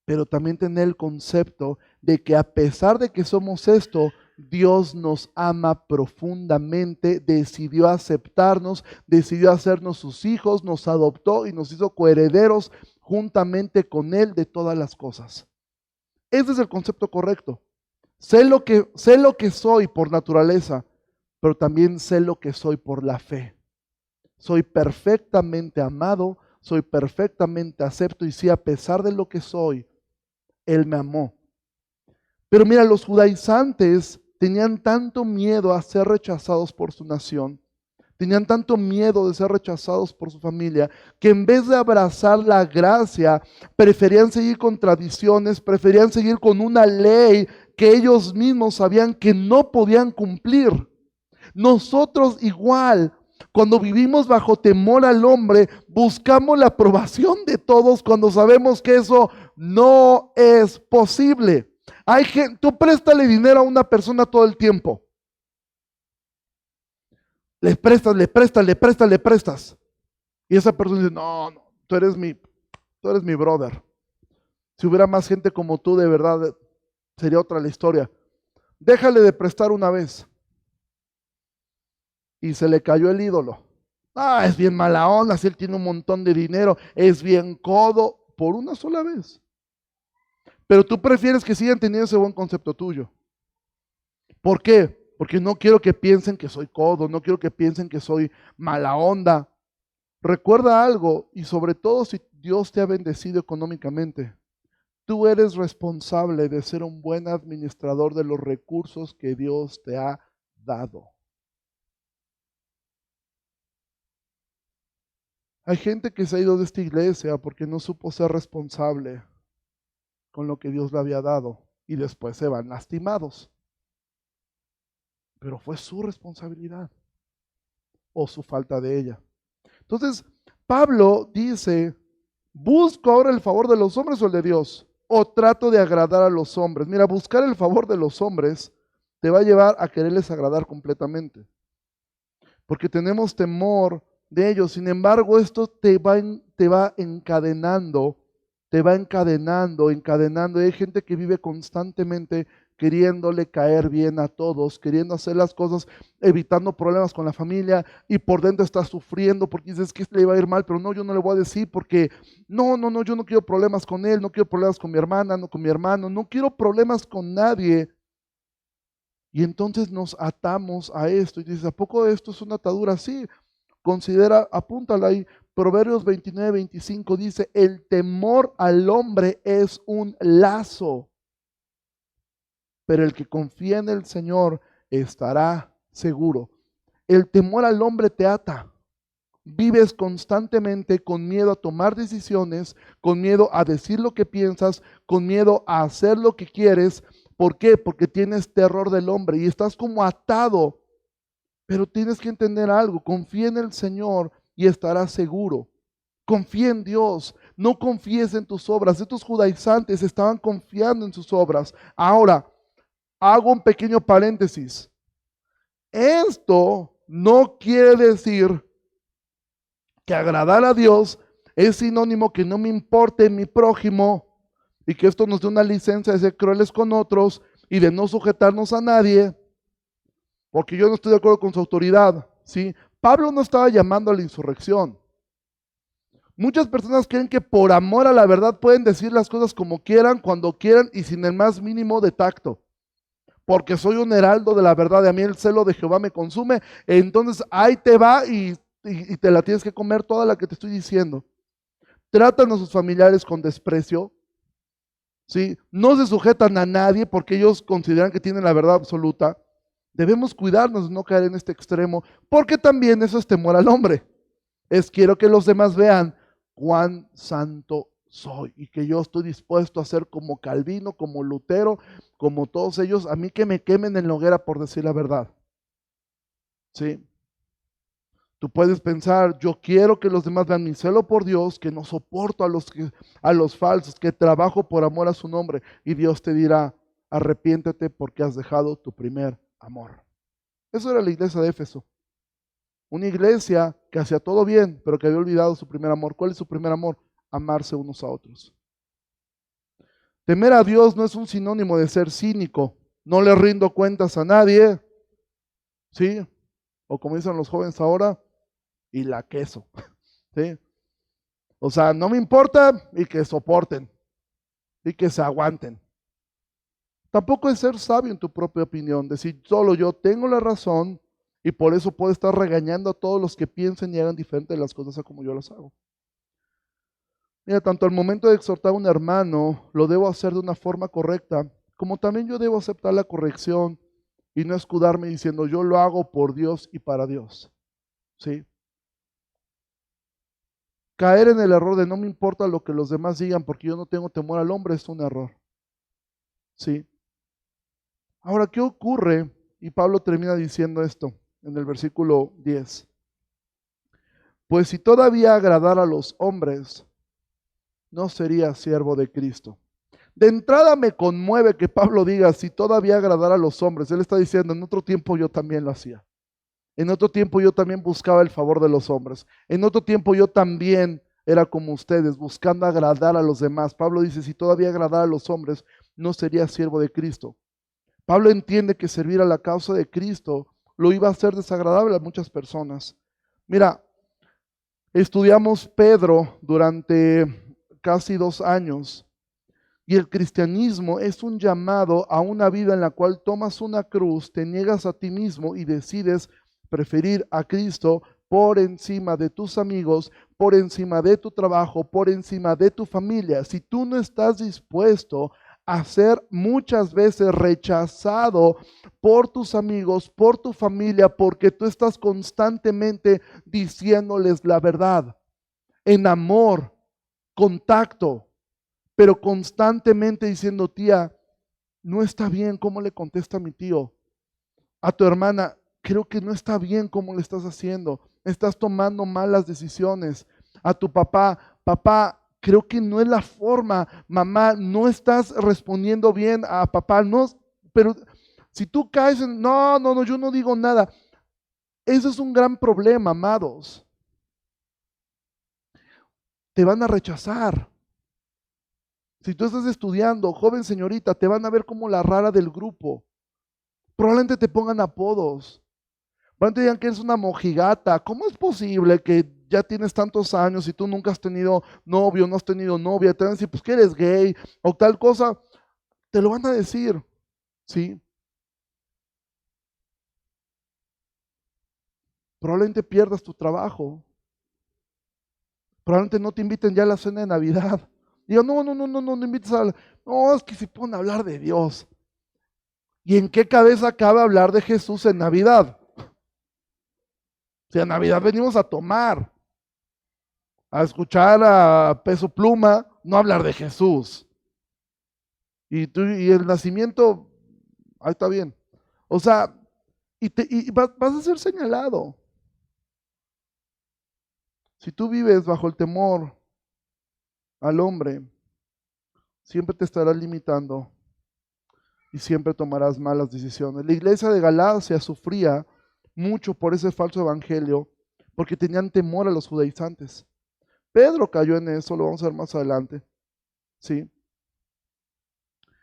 pero también tener el concepto de que a pesar de que somos esto, Dios nos ama profundamente, decidió aceptarnos, decidió hacernos sus hijos, nos adoptó y nos hizo coherederos juntamente con Él de todas las cosas. Ese es el concepto correcto. Sé lo que soy por naturaleza, pero también sé lo que soy por la fe. Soy perfectamente amado, soy perfectamente acepto y sí, a pesar de lo que soy, Él me amó. Pero mira, los judaizantes tenían tanto miedo a ser rechazados por su nación, tenían tanto miedo de ser rechazados por su familia, que en vez de abrazar la gracia, preferían seguir con tradiciones, preferían seguir con una ley que ellos mismos sabían que no podían cumplir. Nosotros igual, cuando vivimos bajo temor al hombre, buscamos la aprobación de todos cuando sabemos que eso no es posible. Hay gente, tú préstale dinero a una persona todo el tiempo. Le prestas, le prestas, le prestas, le prestas. Y esa persona dice, no, no, tú eres mi brother. Si hubiera más gente como tú, de verdad, sería otra la historia. Déjale de prestar una vez. Y se le cayó el ídolo. Ah, es bien mala onda, si él tiene un montón de dinero, es bien codo, por una sola vez. Pero tú prefieres que sigan teniendo ese buen concepto tuyo. ¿Por qué? Porque no quiero que piensen que soy codo, no quiero que piensen que soy mala onda. Recuerda algo, y sobre todo si Dios te ha bendecido económicamente, tú eres responsable de ser un buen administrador de los recursos que Dios te ha dado. Hay gente que se ha ido de esta iglesia porque no supo ser responsable con lo que Dios le había dado y después se van lastimados. Pero fue su responsabilidad o su falta de ella. Entonces, Pablo dice, ¿busco ahora el favor de los hombres o el de Dios? ¿O trato de agradar a los hombres? Mira, buscar el favor de los hombres te va a llevar a quererles agradar completamente. Porque tenemos temor de ellos. Sin embargo, esto te va encadenando, encadenando. Y hay gente que vive constantemente queriéndole caer bien a todos, queriendo hacer las cosas, evitando problemas con la familia y por dentro está sufriendo porque dices que le va a ir mal, pero no, yo no le voy a decir porque no, yo no quiero problemas con él, no quiero problemas con mi hermana, no con mi hermano, no quiero problemas con nadie. Y entonces nos atamos a esto y dices, ¿a poco esto es una atadura? Sí, considera, apúntala ahí. Proverbios 29-25 dice, el temor al hombre es un lazo, pero el que confía en el Señor estará seguro. El temor al hombre te ata. Vives constantemente con miedo a tomar decisiones, con miedo a decir lo que piensas, con miedo a hacer lo que quieres. ¿Por qué? Porque tienes terror del hombre y estás como atado. Pero tienes que entender algo, confía en el Señor y estarás seguro. Confía en Dios, no confíes en tus obras. Estos judaizantes estaban confiando en sus obras. Ahora, hago un pequeño paréntesis. Esto no quiere decir que agradar a Dios es sinónimo que no me importe mi prójimo y que esto nos dé una licencia de ser crueles con otros y de no sujetarnos a nadie, porque yo no estoy de acuerdo con su autoridad, ¿sí? Pablo no estaba llamando a la insurrección. Muchas personas creen que por amor a la verdad pueden decir las cosas como quieran, cuando quieran y sin el más mínimo de tacto. Porque soy un heraldo de la verdad, y a mí el celo de Jehová me consume, entonces ahí te va y te la tienes que comer toda la que te estoy diciendo. Tratan a sus familiares con desprecio, ¿sí? No se sujetan a nadie porque ellos consideran que tienen la verdad absoluta. Debemos cuidarnos de no caer en este extremo, porque también eso es temor al hombre. Es quiero que los demás vean cuán santo soy y que yo estoy dispuesto a ser como Calvino, como Lutero, como todos ellos, a mí que me quemen en la hoguera por decir la verdad. ¿Sí? Tú puedes pensar, yo quiero que los demás vean mi celo por Dios, que no soporto a los falsos, que trabajo por amor a su nombre. Y Dios te dirá, arrepiéntete porque has dejado tu primer amor. Eso era la iglesia de Éfeso. Una iglesia que hacía todo bien, pero que había olvidado su primer amor. ¿Cuál es su primer amor? Amarse unos a otros. Temer a Dios no es un sinónimo de ser cínico. No le rindo cuentas a nadie. ¿Sí? O como dicen los jóvenes ahora, y la queso. ¿Sí? O sea, no me importa y que soporten y que se aguanten. Tampoco es ser sabio en tu propia opinión, decir solo yo tengo la razón y por eso puedo estar regañando a todos los que piensen y hagan diferente las cosas a como yo las hago. Mira, tanto al momento de exhortar a un hermano, lo debo hacer de una forma correcta, como también yo debo aceptar la corrección y no escudarme diciendo yo lo hago por Dios y para Dios. ¿Sí? Caer en el error de no me importa lo que los demás digan porque yo no tengo temor al hombre es un error. ¿Sí? Ahora, ¿qué ocurre? Y Pablo termina diciendo esto en el versículo 10. Pues si todavía agradara a los hombres, no sería siervo de Cristo. De entrada me conmueve que Pablo diga, si todavía agradara a los hombres. Él está diciendo, en otro tiempo yo también lo hacía. En otro tiempo yo también buscaba el favor de los hombres. En otro tiempo yo también era como ustedes, buscando agradar a los demás. Pablo dice, si todavía agradara a los hombres, no sería siervo de Cristo. Pablo entiende que servir a la causa de Cristo lo iba a hacer desagradable a muchas personas. Mira, estudiamos Pedro durante casi 2 años y el cristianismo es un llamado a una vida en la cual tomas una cruz, te niegas a ti mismo y decides preferir a Cristo por encima de tus amigos, por encima de tu trabajo, por encima de tu familia. Si tú no estás dispuesto a ser muchas veces rechazado por tus amigos, por tu familia, porque tú estás constantemente diciéndoles la verdad, en amor, contacto, pero constantemente diciendo, tía, no está bien cómo le contesta a mi tío, a tu hermana, creo que no está bien cómo le estás haciendo, estás tomando malas decisiones, a tu papá, papá, creo que no es la forma, mamá, no estás respondiendo bien a papá, no, pero si tú caes en, no, yo no digo nada, eso es un gran problema, amados, te van a rechazar. Si tú estás estudiando, joven señorita, te van a ver como la rara del grupo. Probablemente te pongan apodos. Probablemente digan que eres una mojigata. ¿Cómo es posible que ya tienes tantos años y tú nunca has tenido novio, no has tenido novia? Te van a decir, pues que eres gay o tal cosa. Te lo van a decir, ¿sí? Probablemente pierdas tu trabajo. Probablemente no te inviten ya a la cena de Navidad. Digo, no invites a... No, es que se ponen a hablar de Dios. ¿Y en qué cabeza cabe hablar de Jesús en Navidad? O sea, en Navidad venimos a tomar, a escuchar a Peso Pluma, no hablar de Jesús. Y el nacimiento, ahí está bien. O sea, y vas a ser señalado. Si tú vives bajo el temor al hombre, siempre te estarás limitando y siempre tomarás malas decisiones. La iglesia de Galacia sufría mucho por ese falso evangelio, porque tenían temor a los judaizantes. Pedro cayó en eso, lo vamos a ver más adelante. ¿Sí?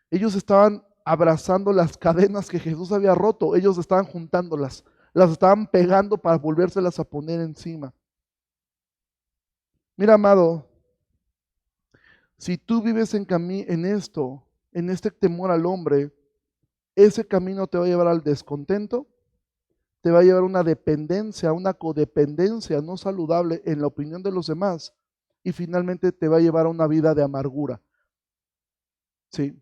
Ellos estaban abrazando las cadenas que Jesús había roto, ellos estaban juntándolas, las estaban pegando para volvérselas a poner encima. Mira, amado, si tú vives en esto, en este temor al hombre, ese camino te va a llevar al descontento, te va a llevar a una dependencia, a una codependencia no saludable en la opinión de los demás y finalmente te va a llevar a una vida de amargura. ¿Sí?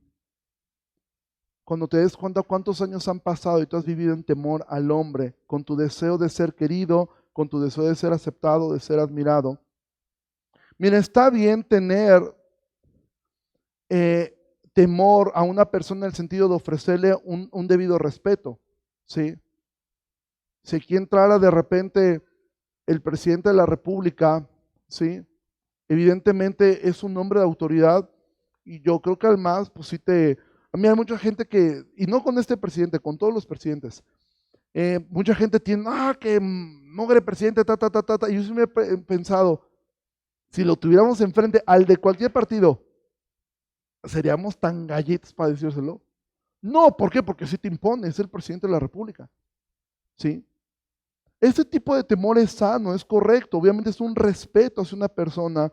Cuando te des cuenta cuántos años han pasado y tú has vivido en temor al hombre, con tu deseo de ser querido, con tu deseo de ser aceptado, de ser admirado. Mira, está bien tener temor a una persona en el sentido de ofrecerle un debido respeto, ¿sí? Si aquí entrara de repente el presidente de la República, ¿sí? Evidentemente es un hombre de autoridad y yo creo que además, pues sí a mí hay mucha gente que, y no con este presidente, con todos los presidentes, Mucha gente tiene, que mugre presidente, ta. Y yo siempre he pensado, si lo tuviéramos enfrente al de cualquier partido, ¿seríamos tan galletas para decírselo? No, ¿por qué? Porque sí te impone, es el presidente de la República. ¿Sí? Ese tipo de temor es sano, es correcto, obviamente es un respeto hacia una persona.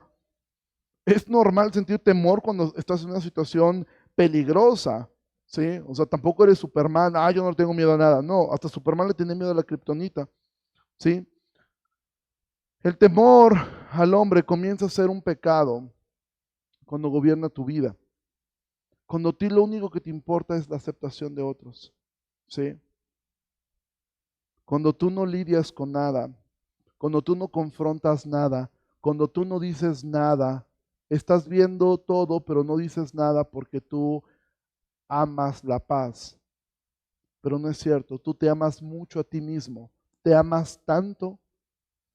Es normal sentir temor cuando estás en una situación peligrosa, ¿sí? O sea, tampoco eres Superman, yo no tengo miedo a nada. No, hasta Superman le tiene miedo a la kriptonita, ¿sí? El temor al hombre comienza a ser un pecado cuando gobierna tu vida. Cuando a ti lo único que te importa es la aceptación de otros, ¿sí? Cuando tú no lidias con nada, cuando tú no confrontas nada, cuando tú no dices nada, estás viendo todo, pero no dices nada porque tú amas la paz. Pero no es cierto, tú te amas mucho a ti mismo, te amas tanto.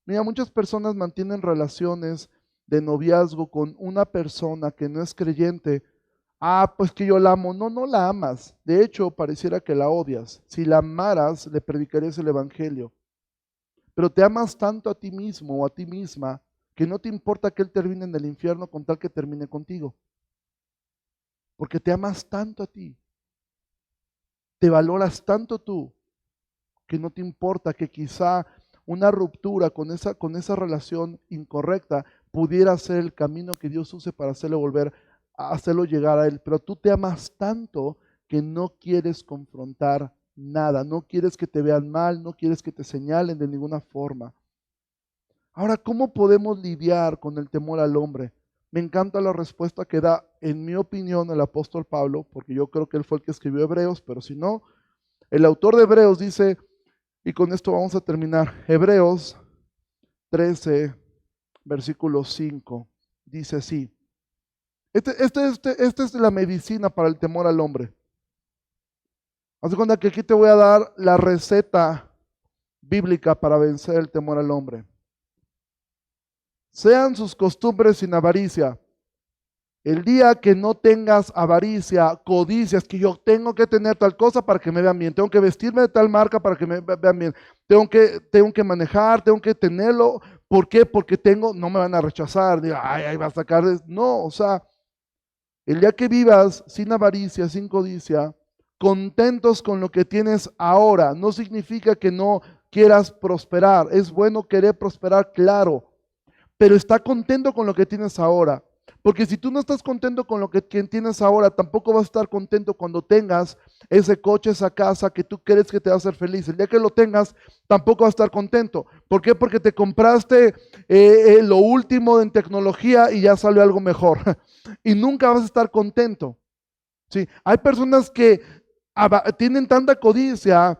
Mira, muchas personas mantienen relaciones de noviazgo con una persona que no es creyente. Pues que yo la amo. No, no la amas. De hecho, pareciera que la odias. Si la amaras, le predicarías el evangelio. Pero te amas tanto a ti mismo o a ti misma que no te importa que él termine en el infierno con tal que termine contigo. Porque te amas tanto a ti, te valoras tanto tú, que no te importa que quizá una ruptura con esa relación incorrecta pudiera ser el camino que Dios use para hacerlo volver, a hacerlo llegar a Él. Pero tú te amas tanto que no quieres confrontar nada, no quieres que te vean mal, no quieres que te señalen de ninguna forma. Ahora, ¿cómo podemos lidiar con el temor al hombre? Me encanta la respuesta que da, en mi opinión, el apóstol Pablo, porque yo creo que él fue el que escribió Hebreos, pero si no, el autor de Hebreos dice, y con esto vamos a terminar, Hebreos 13, versículo 5, dice así, esta es la medicina para el temor al hombre. Haz de cuenta que aquí te voy a dar la receta bíblica para vencer el temor al hombre. Sean sus costumbres sin avaricia. El día que no tengas avaricia, codicias, que yo tengo que tener tal cosa para que me vean bien, tengo que vestirme de tal marca para que me vean bien, tengo que manejar, tengo que tenerlo. ¿Por qué? Porque no me van a rechazar, ahí va a sacar. No, o sea, el día que vivas sin avaricia, sin codicia, contentos con lo que tienes ahora, no significa que no quieras prosperar. Es bueno querer prosperar, claro, pero está contento con lo que tienes ahora. Porque si tú no estás contento con lo que tienes ahora, tampoco vas a estar contento cuando tengas ese coche, esa casa que tú crees que te va a hacer feliz. El día que lo tengas, tampoco vas a estar contento. ¿Por qué? Porque te compraste lo último en tecnología y ya salió algo mejor. Y nunca vas a estar contento. ¿Sí? Hay personas que tienen tanta codicia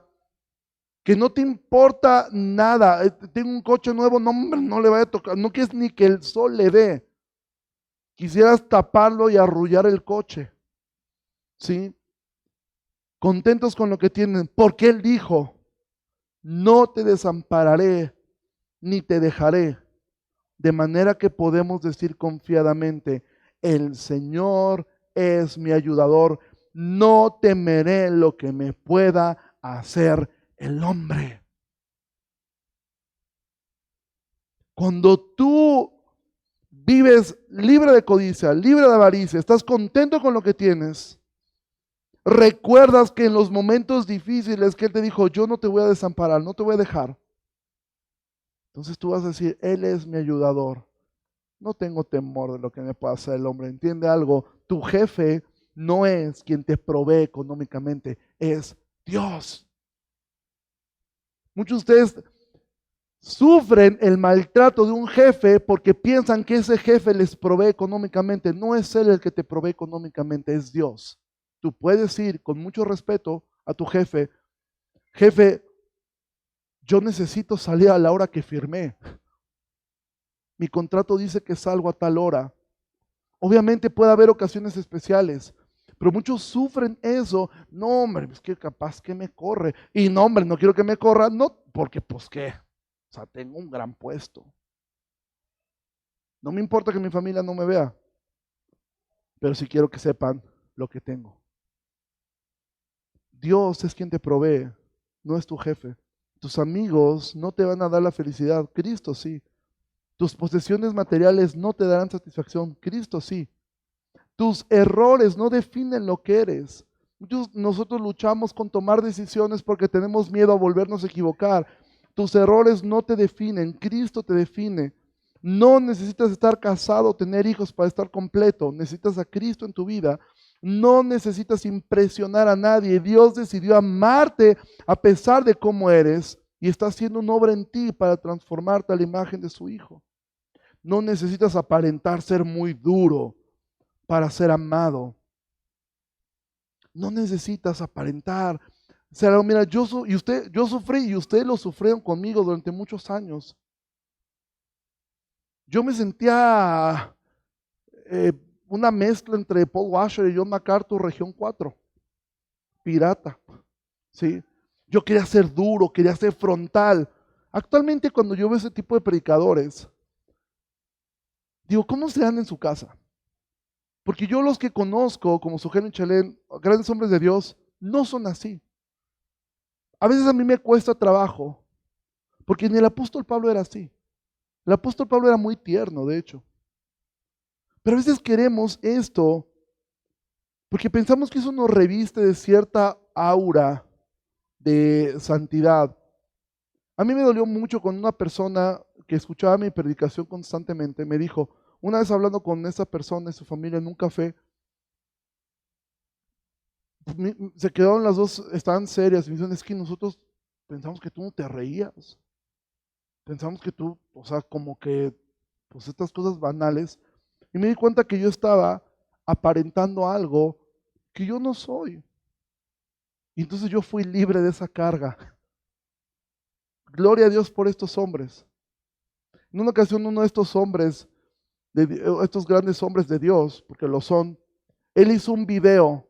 que no te importa nada. Tengo un coche nuevo, no, hombre, no le vaya a tocar, no quieres ni que el sol le dé. Quisieras taparlo y arrullar el coche, ¿sí? Contentos con lo que tienen, porque Él dijo, no te desampararé ni te dejaré. De manera que podemos decir confiadamente, el Señor es mi ayudador, no temeré lo que me pueda hacer el hombre. Cuando tú vives libre de codicia, libre de avaricia, estás contento con lo que tienes, recuerdas que en los momentos difíciles que Él te dijo, yo no te voy a desamparar, no te voy a dejar. Entonces tú vas a decir, Él es mi ayudador. No tengo temor de lo que me pueda hacer el hombre. ¿Entiende algo? Tu jefe no es quien te provee económicamente, es Dios. Muchos de ustedes sufren el maltrato de un jefe porque piensan que ese jefe les provee económicamente. No es Él el que te provee económicamente, es Dios. Tú puedes ir con mucho respeto a tu jefe, jefe, yo necesito salir a la hora que firmé. Mi contrato dice que salgo a tal hora. Obviamente puede haber ocasiones especiales, pero muchos sufren eso. No, hombre, es que capaz que me corre. Y no, hombre, no quiero que me corra. No, porque pues qué. O sea, tengo un gran puesto. No me importa que mi familia no me vea, pero sí quiero que sepan lo que tengo. Dios es quien te provee. no es tu jefe. Tus amigos no te van a dar la felicidad, Cristo sí. Tus posesiones materiales no te darán satisfacción, Cristo sí. Tus errores no definen lo que eres. Nosotros luchamos con tomar decisiones porque tenemos miedo a volvernos a equivocar. Tus errores no te definen, Cristo te define. No necesitas estar casado o tener hijos para estar completo. Necesitas a Cristo en tu vida. No necesitas impresionar a nadie. Dios decidió amarte a pesar de cómo eres y está haciendo una obra en ti para transformarte a la imagen de su Hijo. No necesitas aparentar ser muy duro para ser amado. No necesitas aparentar. O sea, mira, yo sufrí y ustedes lo sufrieron conmigo durante muchos años. Yo me sentía eh, una mezcla entre Paul Washer y John MacArthur, región 4, pirata, ¿sí? Yo quería ser duro, quería ser frontal. Actualmente cuando yo veo ese tipo de predicadores, digo, ¿cómo se dan en su casa? Porque yo los que conozco, como Sujén y Chalén, grandes hombres de Dios, no son así. A veces a mí me cuesta trabajo, porque ni el apóstol Pablo era así. El apóstol Pablo era muy tierno, de hecho. Pero a veces queremos esto porque pensamos que eso nos reviste de cierta aura de santidad. A mí me dolió mucho cuando una persona que escuchaba mi predicación constantemente me dijo, una vez hablando con esa persona y su familia en un café, se quedaron las dos, estaban serias, y me dicen, es que nosotros pensamos que tú no te reías, pensamos que tú, o sea, como que, pues estas cosas banales, y me di cuenta que yo estaba aparentando algo que yo no soy. Y entonces yo fui libre de esa carga. Gloria a Dios por estos hombres. En una ocasión uno de estos hombres, estos grandes hombres de Dios, porque lo son, él hizo un video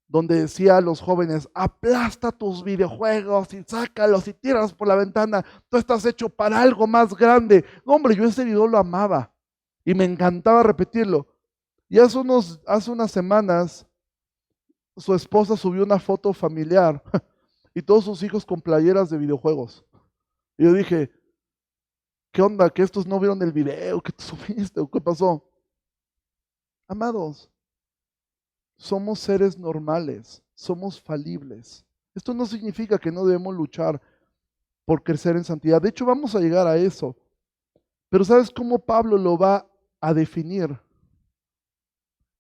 donde decía a los jóvenes, aplasta tus videojuegos y sácalos y tíralos por la ventana, tú estás hecho para algo más grande. No, hombre, yo ese video lo amaba y me encantaba repetirlo. Y hace unas semanas su esposa subió una foto familiar y todos sus hijos con playeras de videojuegos. Y yo dije, ¿qué onda? ¿Que estos no vieron el video que tú subiste o qué pasó? Amados, somos seres normales, somos falibles. Esto no significa que no debemos luchar por crecer en santidad. De hecho, vamos a llegar a eso. Pero ¿sabes cómo Pablo lo va a definir?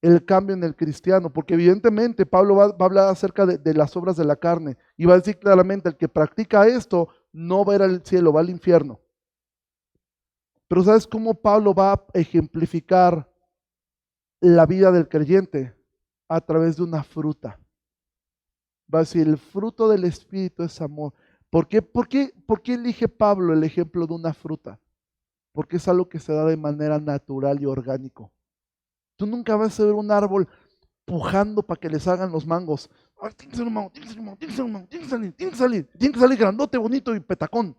El cambio en el cristiano, porque evidentemente Pablo va a hablar acerca de las obras de la carne y va a decir claramente, el que practica esto no va a ir al cielo, va al infierno. Pero ¿sabes cómo Pablo va a ejemplificar la vida del creyente? A través de una fruta. Va a decir, el fruto del Espíritu es amor. ¿Por qué elige Pablo el ejemplo de una fruta? Porque es algo que se da de manera natural y orgánico. Tú nunca vas a ver un árbol pujando para que le salgan los mangos. Ay, tiene que ser un mango, tiene que ser un mango, tiene que ser un mango, tiene que salir grandote, bonito y petacón.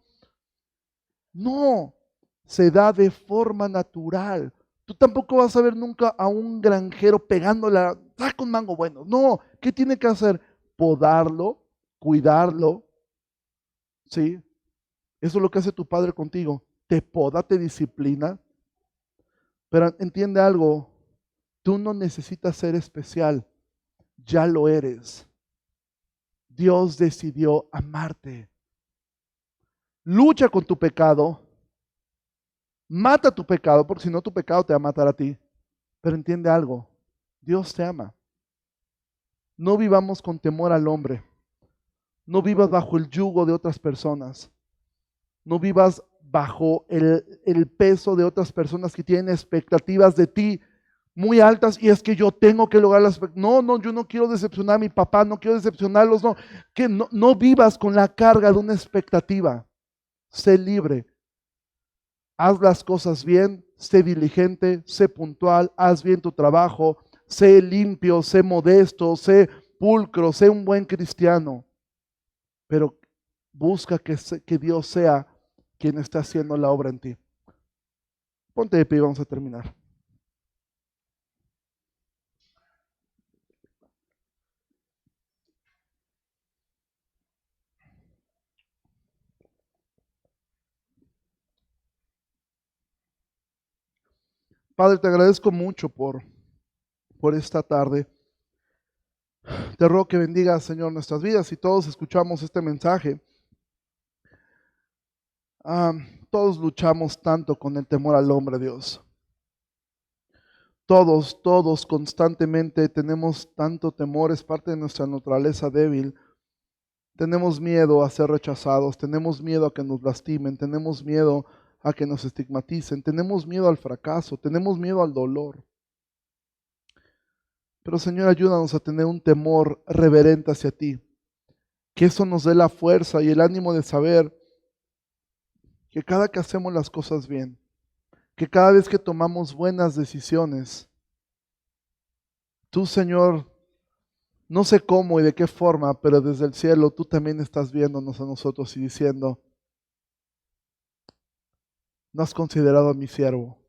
No, se da de forma natural. Tú tampoco vas a ver nunca a un granjero pegándole, saca un mango bueno. No, ¿qué tiene que hacer? Podarlo, cuidarlo, ¿sí? Eso es lo que hace tu padre contigo. Te poda, te disciplina. Pero entiende algo, tú no necesitas ser especial, ya lo eres. Dios decidió amarte. Lucha con tu pecado, mata tu pecado, porque si no tu pecado te va a matar a ti. Pero entiende algo, Dios te ama. No vivamos con temor al hombre. No vivas bajo el yugo de otras personas. No vivas bajo el peso de otras personas que tienen expectativas de ti muy altas y es que yo tengo que lograr las... No, yo no quiero decepcionar a mi papá, no quiero decepcionarlos, no. Que no vivas con la carga de una expectativa. Sé libre. Haz las cosas bien, sé diligente, sé puntual, haz bien tu trabajo, sé limpio, sé modesto, sé pulcro, sé un buen cristiano, pero busca que Dios sea quien está haciendo la obra en ti. Ponte de pie y vamos a terminar. Padre, te agradezco mucho por esta tarde. Te ruego que bendiga, Señor, nuestras vidas y todos escuchamos este mensaje. Ah, todos luchamos tanto con el temor al hombre, Dios. Todos constantemente tenemos tanto temor, es parte de nuestra naturaleza débil. Tenemos miedo a ser rechazados, tenemos miedo a que nos lastimen, tenemos miedo a que nos estigmaticen, tenemos miedo al fracaso, tenemos miedo al dolor. Pero Señor, ayúdanos a tener un temor reverente hacia ti, que eso nos dé la fuerza y el ánimo de saber que cada que hacemos las cosas bien, que cada vez que tomamos buenas decisiones, tú, Señor, no sé cómo y de qué forma, pero desde el cielo tú también estás viéndonos a nosotros y diciendo, no has considerado a mi siervo,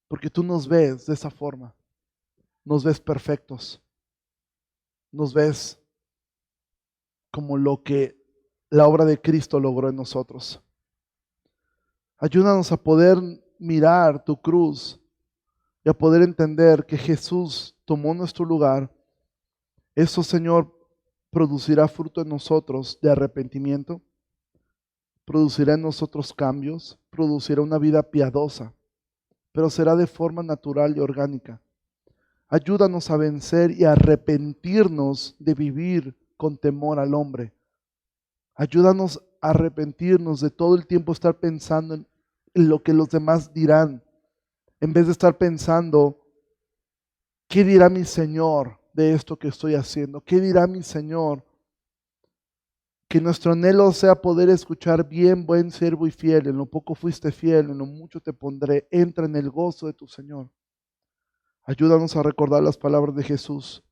porque tú nos ves de esa forma, nos ves perfectos, nos ves como lo que la obra de Cristo logró en nosotros. Ayúdanos a poder mirar tu cruz y a poder entender que Jesús tomó nuestro lugar. Eso, Señor, producirá fruto en nosotros de arrepentimiento, producirá en nosotros cambios, producirá una vida piadosa, pero será de forma natural y orgánica. Ayúdanos a vencer y a arrepentirnos de vivir con temor al hombre. Ayúdanos a arrepentirnos de todo el tiempo estar pensando en lo que los demás dirán, en vez de estar pensando, ¿qué dirá mi Señor de esto que estoy haciendo? ¿Qué dirá mi Señor? Que nuestro anhelo sea poder escuchar, bien, buen siervo y fiel, en lo poco fuiste fiel, en lo mucho te pondré, entra en el gozo de tu Señor. Ayúdanos a recordar las palabras de Jesús,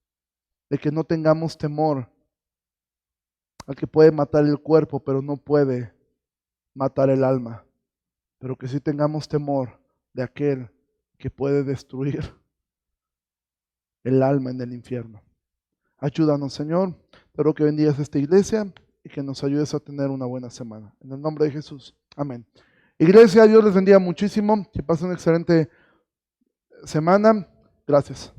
de que no tengamos temor al que puede matar el cuerpo, pero no puede matar el alma, pero que sí tengamos temor de aquel que puede destruir el alma en el infierno. Ayúdanos, Señor. Espero que bendigas esta iglesia y que nos ayudes a tener una buena semana. En el nombre de Jesús. Amén. Iglesia, Dios les bendiga muchísimo. Que pasen una excelente semana. Gracias.